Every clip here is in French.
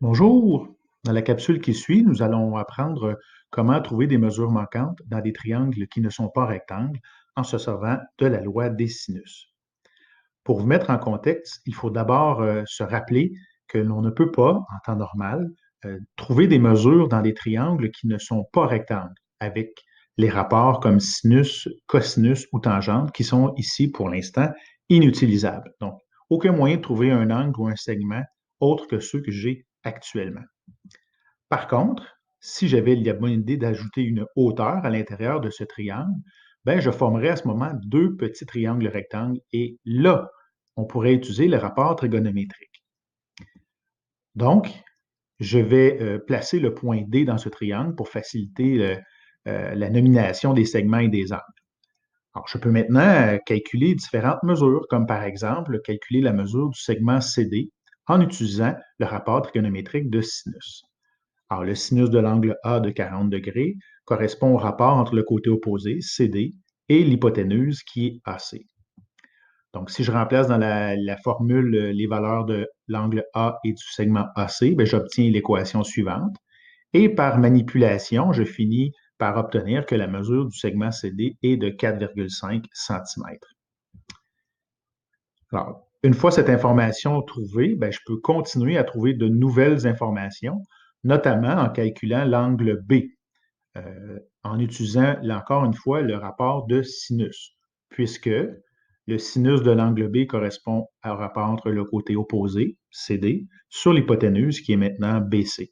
Bonjour! Dans la capsule qui suit, nous allons apprendre comment trouver des mesures manquantes dans des triangles qui ne sont pas rectangles en se servant de la loi des sinus. Pour vous mettre en contexte, il faut d'abord se rappeler que l'on ne peut pas, en temps normal, trouver des mesures dans des triangles qui ne sont pas rectangles, avec les rapports comme sinus, cosinus ou tangente qui sont ici pour l'instant inutilisables. Donc, aucun moyen de trouver un angle ou un segment autre que ceux que j'ai actuellement. Par contre, si j'avais la bonne idée d'ajouter une hauteur à l'intérieur de ce triangle, ben, je formerais à ce moment deux petits triangles rectangles et là, on pourrait utiliser le rapport trigonométrique. Donc, je vais placer le point D dans ce triangle pour faciliter la nomination des segments et des angles. Alors, je peux maintenant calculer différentes mesures, comme par exemple calculer la mesure du segment CD en utilisant le rapport trigonométrique de sinus. Alors, le sinus de l'angle A de 40 degrés correspond au rapport entre le côté opposé, CD, et l'hypoténuse qui est AC. Donc, si je remplace dans la formule les valeurs de l'angle A et du segment AC, ben, j'obtiens l'équation suivante. Et par manipulation, je finis par obtenir que la mesure du segment CD est de 4,5 cm. Alors, une fois cette information trouvée, ben, je peux continuer à trouver de nouvelles informations, notamment en calculant l'angle B, en utilisant, là encore une fois, le rapport de sinus, puisque le sinus de l'angle B correspond au rapport entre le côté opposé, CD, sur l'hypoténuse, qui est maintenant BC.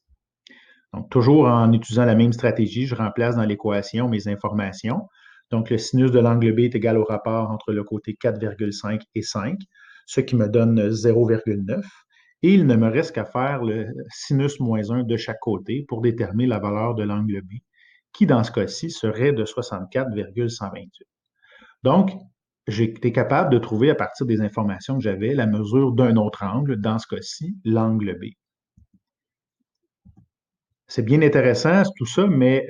Donc, toujours en utilisant la même stratégie, je remplace dans l'équation mes informations. Donc, le sinus de l'angle B est égal au rapport entre le côté 4,5 et 5, ce qui me donne 0,9. Et il ne me reste qu'à faire le sinus moins 1 de chaque côté pour déterminer la valeur de l'angle B, qui dans ce cas-ci serait de 64,128. Donc, j'ai été capable de trouver à partir des informations que j'avais la mesure d'un autre angle, dans ce cas-ci, l'angle B. C'est bien intéressant tout ça, mais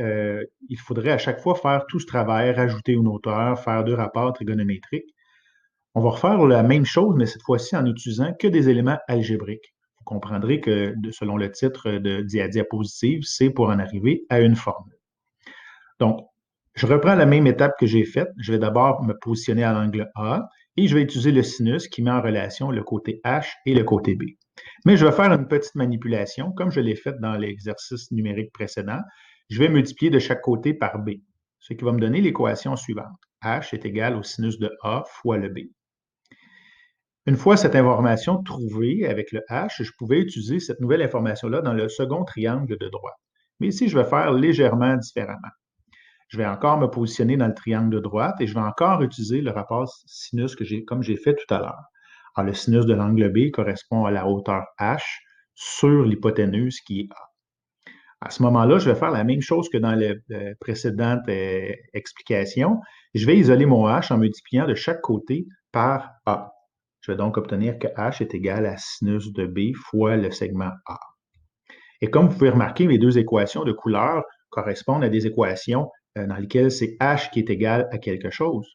il faudrait à chaque fois faire tout ce travail, rajouter une hauteur, faire deux rapports trigonométriques. On va refaire la même chose, mais cette fois-ci en utilisant que des éléments algébriques. Vous comprendrez que selon le titre de diapositive, c'est pour en arriver à une formule. Donc, je reprends la même étape que j'ai faite. Je vais d'abord me positionner à l'angle A et je vais utiliser le sinus qui met en relation le côté H et le côté B. Mais je vais faire une petite manipulation, comme je l'ai fait dans l'exercice numérique précédent. Je vais multiplier de chaque côté par B, ce qui va me donner l'équation suivante. H est égal au sinus de A fois le B. Une fois cette information trouvée avec le H, je pouvais utiliser cette nouvelle information-là dans le second triangle de droite. Mais ici, je vais faire légèrement différemment. Je vais encore me positionner dans le triangle de droite et je vais encore utiliser le rapport sinus comme j'ai fait tout à l'heure. Alors, le sinus de l'angle B correspond à la hauteur H sur l'hypoténuse qui est A. À ce moment-là, je vais faire la même chose que dans les précédentes explications. Je vais isoler mon H en multipliant de chaque côté par A. Je vais donc obtenir que H est égal à sinus de B fois le segment A. Et comme vous pouvez remarquer, les deux équations de couleur correspondent à des équations dans lesquelles c'est H qui est égal à quelque chose.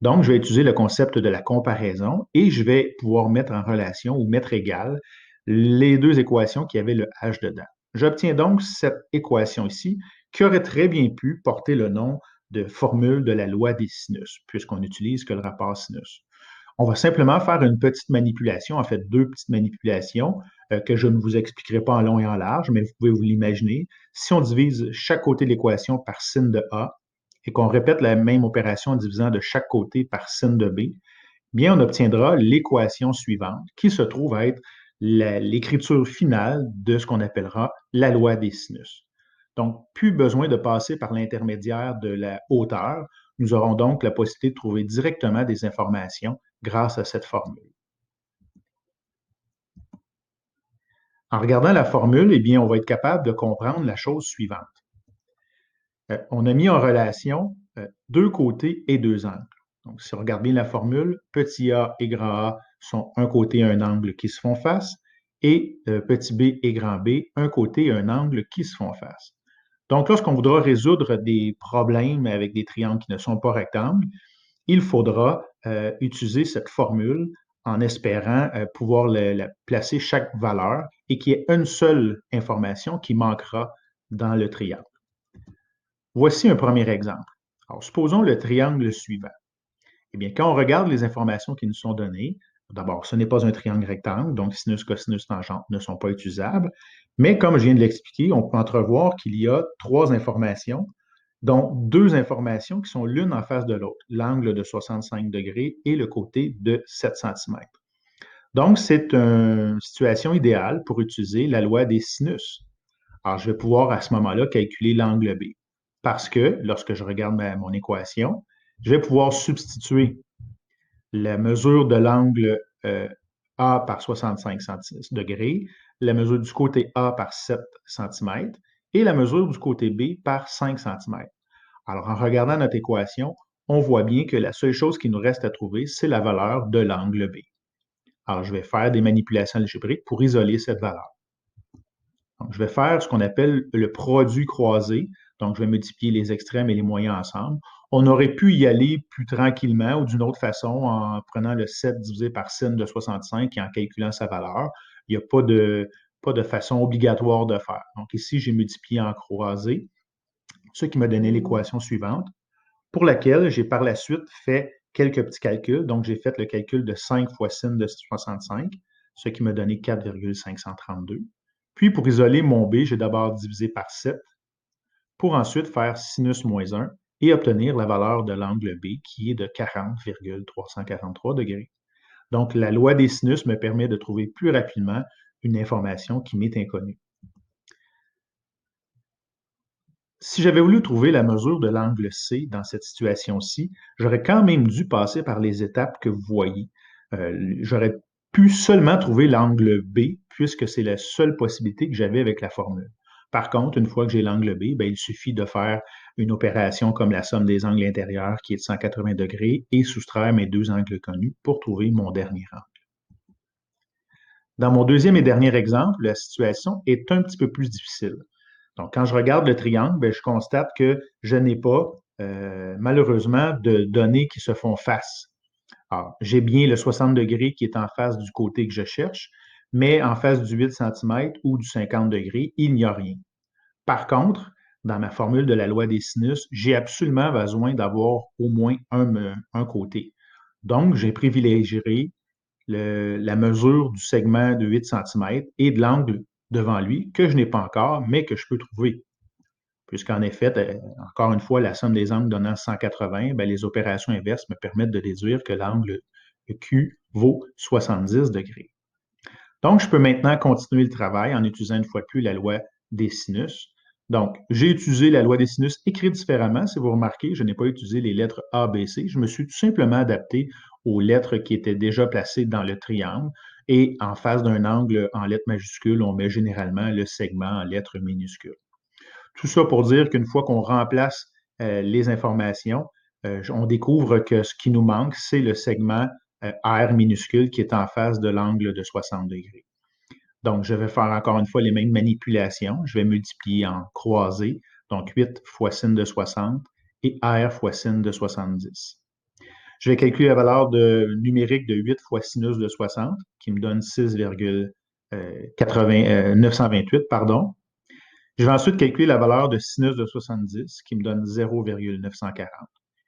Donc, je vais utiliser le concept de la comparaison et je vais pouvoir mettre en relation ou mettre égal les deux équations qui avaient le H dedans. J'obtiens donc cette équation ici qui aurait très bien pu porter le nom de formule de la loi des sinus, puisqu'on n'utilise que le rapport sinus. On va simplement faire une petite manipulation, en fait deux petites manipulations que je ne vous expliquerai pas en long et en large, mais vous pouvez vous l'imaginer. Si on divise chaque côté de l'équation par sin de A et qu'on répète la même opération en divisant de chaque côté par sin de B, bien on obtiendra l'équation suivante qui se trouve à être l'écriture finale de ce qu'on appellera la loi des sinus. Donc, plus besoin de passer par l'intermédiaire de la hauteur. Nous aurons donc la possibilité de trouver directement des informations grâce à cette formule. En regardant la formule, eh bien, on va être capable de comprendre la chose suivante. On a mis en relation deux côtés et deux angles. Donc, si on regarde bien la formule, petit a et grand A sont un côté et un angle qui se font face, et petit b et grand B, un côté et un angle qui se font face. Donc, lorsqu'on voudra résoudre des problèmes avec des triangles qui ne sont pas rectangles, il faudra utiliser cette formule en espérant pouvoir placer chaque valeur et qu'il y ait une seule information qui manquera dans le triangle. Voici un premier exemple. Alors, supposons le triangle suivant. Eh bien, quand on regarde les informations qui nous sont données, d'abord, ce n'est pas un triangle rectangle, donc sinus, cosinus, tangente ne sont pas utilisables. Mais comme je viens de l'expliquer, on peut entrevoir qu'il y a trois informations, dont deux informations qui sont l'une en face de l'autre, l'angle de 65 degrés et le côté de 7 cm. Donc, c'est une situation idéale pour utiliser la loi des sinus. Alors, je vais pouvoir à ce moment-là calculer l'angle B. Parce que lorsque je regarde mon équation, je vais pouvoir substituer la mesure de l'angle A par 65 degrés, la mesure du côté A par 7 cm et la mesure du côté B par 5 cm. Alors, en regardant notre équation, on voit bien que la seule chose qui nous reste à trouver, c'est la valeur de l'angle B. Alors, je vais faire des manipulations algébriques pour isoler cette valeur. Donc, je vais faire ce qu'on appelle le produit croisé. Donc, je vais multiplier les extrêmes et les moyens ensemble. On aurait pu y aller plus tranquillement ou d'une autre façon en prenant le 7 divisé par sin de 65 et en calculant sa valeur. Il n'y a pas de façon obligatoire de faire. Donc, ici, j'ai multiplié en croisé, ce qui m'a donné l'équation suivante, pour laquelle j'ai par la suite fait quelques petits calculs. Donc, j'ai fait le calcul de 5 fois sin de 65, ce qui m'a donné 4,532. Puis, pour isoler mon B, j'ai d'abord divisé par 7 pour ensuite faire sinus moins 1 et obtenir la valeur de l'angle B qui est de 40,343 degrés. Donc, la loi des sinus me permet de trouver plus rapidement une information qui m'est inconnue. Si j'avais voulu trouver la mesure de l'angle C dans cette situation-ci, j'aurais quand même dû passer par les étapes que vous voyez. J'aurais pu seulement trouver l'angle B puisque c'est la seule possibilité que j'avais avec la formule. Par contre, une fois que j'ai l'angle B, il suffit de faire une opération comme la somme des angles intérieurs qui est de 180 degrés et soustraire mes deux angles connus pour trouver mon dernier angle. Dans mon deuxième et dernier exemple, la situation est un petit peu plus difficile. Donc, quand je regarde le triangle, je constate que je n'ai pas, malheureusement, de données qui se font face. Alors, j'ai bien le 60 degrés qui est en face du côté que je cherche, mais en face du 8 cm ou du 50 degrés, il n'y a rien. Par contre, dans ma formule de la loi des sinus, j'ai absolument besoin d'avoir au moins un côté. Donc, j'ai privilégié la mesure du segment de 8 cm et de l'angle devant lui, que je n'ai pas encore, mais que je peux trouver. Puisqu'en effet, encore une fois, la somme des angles donnant 180, les opérations inverses me permettent de déduire que l'angle Q vaut 70 degrés. Donc, je peux maintenant continuer le travail en utilisant une fois de plus la loi des sinus. Donc, j'ai utilisé la loi des sinus écrite différemment. Si vous remarquez, je n'ai pas utilisé les lettres A, B, C. Je me suis tout simplement adapté aux lettres qui étaient déjà placées dans le triangle. Et en face d'un angle en lettres majuscules, on met généralement le segment en lettres minuscules. Tout ça pour dire qu'une fois qu'on remplace les informations, on découvre que ce qui nous manque, c'est le segment R minuscule qui est en face de l'angle de 60 degrés. Donc, je vais faire encore une fois les mêmes manipulations. Je vais multiplier en croisé, donc 8 fois sin de 60 et R fois sin de 70. Je vais calculer la valeur numérique de 8 fois sinus de 60, qui me donne 6,928, pardon. Je vais ensuite calculer la valeur de sinus de 70, qui me donne 0,940.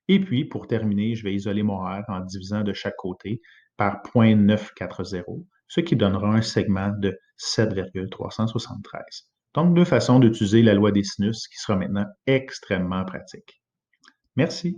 Et puis, pour terminer, je vais isoler mon R en divisant de chaque côté par 0,940, ce qui donnera un segment de 7,373. Donc, deux façons d'utiliser la loi des sinus qui sera maintenant extrêmement pratique. Merci.